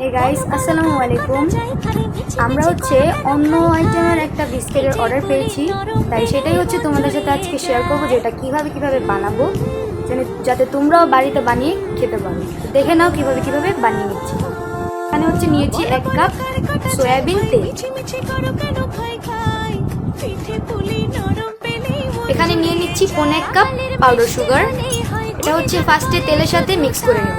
এই গাইস আসসালামু আলাইকুম। আমরা অন্য আইটেমের একটা বিস্কিটের অর্ডার পেয়েছি, তাই সেটাই তোমাদের সাথে আজকে শেয়ার করবো যে এটা কিভাবে বানাবো, যাতে তোমরাও বাড়িতে বানিয়ে খেতে পারো। দেখে নাও কিভাবে বানিয়ে নিচ্ছি। এখানে নিয়েছি 1 কাপ সয়াবিন তেল। এখানে নিয়ে নিচ্ছি 1 কাপ পাউডার সুগার। এটা ফার্স্টে তেলের সাথে মিক্স করে নেব।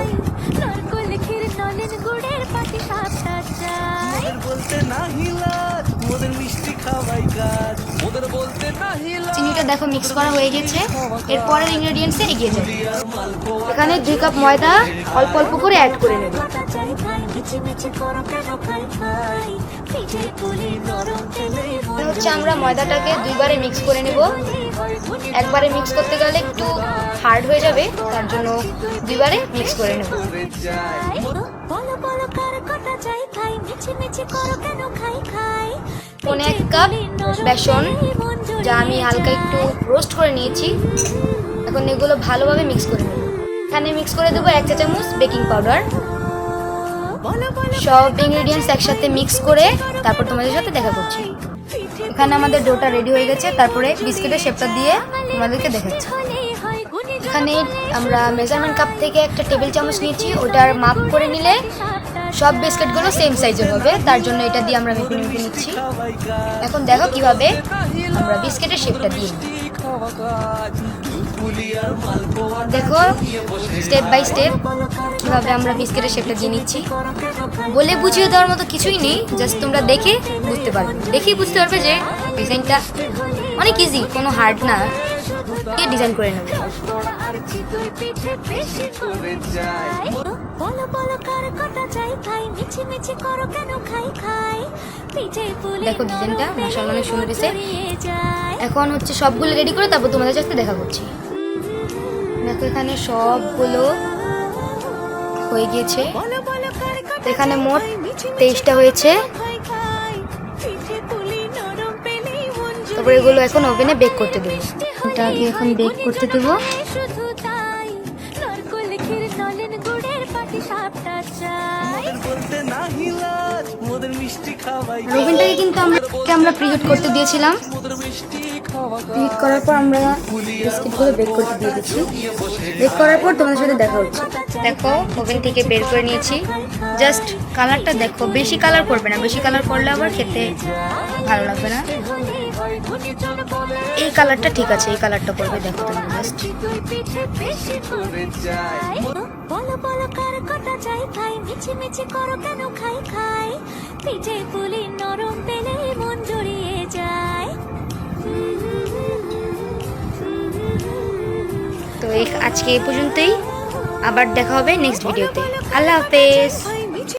চিনিটা দেখো মিক্স করা হয়ে গেছে। এরপরের ইনগ্রেডিয়েন্টসে এগিয়ে যাবে। এখানে 2 কাপ ময়দা অল্প অল্প করে অ্যাড করে নেব। আমরা ময়দাটাকে 2 বারে মিক্স করে নেব। একবারে মিক্স করতে গেলে একটু হার্ড হয়ে যাবে, তার জন্য 2 বারে মিক্স করে নেব। 1 কাপ বেসন, যা আমি হালকা একটু রোস্ট করে নিয়েছি। এখন এগুলো ভালোভাবে মিক্স করে নেব। এখানে মিক্স করে দেবো 1 চা চামচ বেকিং পাউডার। সব ইনগ্রেডিয়েন্টস একসাথে মিক্স করে তারপর তোমাদের সাথে দেখা করছি। এখানে আমাদের ডোটা রেডি হয়ে গেছে। তারপরে বিস্কিটের শেপটা দিয়ে তোমাদেরকে দেখাচ্ছি। এখানে আমরা মেজারমেন্ট কাপ থেকে 1 টেবিল চামচ নিয়েছি। ওটার মাপ করে নিলে সব বিস্কিটগুলো সেম সাইজের হবে, তার জন্য এটা দিয়ে আমরা মেপে নিচ্ছি। এখন দেখো কিভাবে আমরা বিস্কিটের শেপটা দিই। দেখো স্টেপ বাই স্টেপ কিভাবে আমরা বিস্কিটের শেপটা দিয়ে নিচ্ছি। বলে বুঝিয়ে দেওয়ার মতো কিছুই নেই, জাস্ট তোমরা দেখে বুঝতে পারবে। দেখেই বুঝতে পারবে যে ডিজাইনটা অনেক ইজি, কোনো হার্ড না। ডিজাইন করে নেব। দেখো ডিজাইনটা মাশাআল্লাহ অনেক সুন্দর হয়েছে। এখন সবগুলো রেডি করে তারপর তোমাদের সাথে দেখা করছি। দেখো এখানে সবগুলো হয়ে গিয়েছে। এখানে মোট 23টা হয়েছে। তারপর এগুলো এখন ওভেনে বেক করতে দেবো। এটাকে এখন বেক করতে দেবো। ওভেনটাকে কিন্তু আমরা প্রিহিট করতে দিয়েছিলাম। প্রিহিট করার পর আমরা বিস্কিটগুলো বেক করতে দিয়ে দিচ্ছি। বেক করার পর তোমাদের সাথে দেখা হচ্ছে। দেখো ওভেন থেকে বের করে নিয়েছি। জাস্ট কালারটা দেখো, বেশি কালার করবে না, বেশি কালার করলে আবার খেতে ভালো লাগবে না। এই কালারটা ঠিক আছে, এই কালারটা করবে। দেখো তুমি জাস্ট তো আজকে এই পর্যন্তই। আবার দেখা হবে নেক্সট ভিডিওতে। আল্লাহ হাফেজ।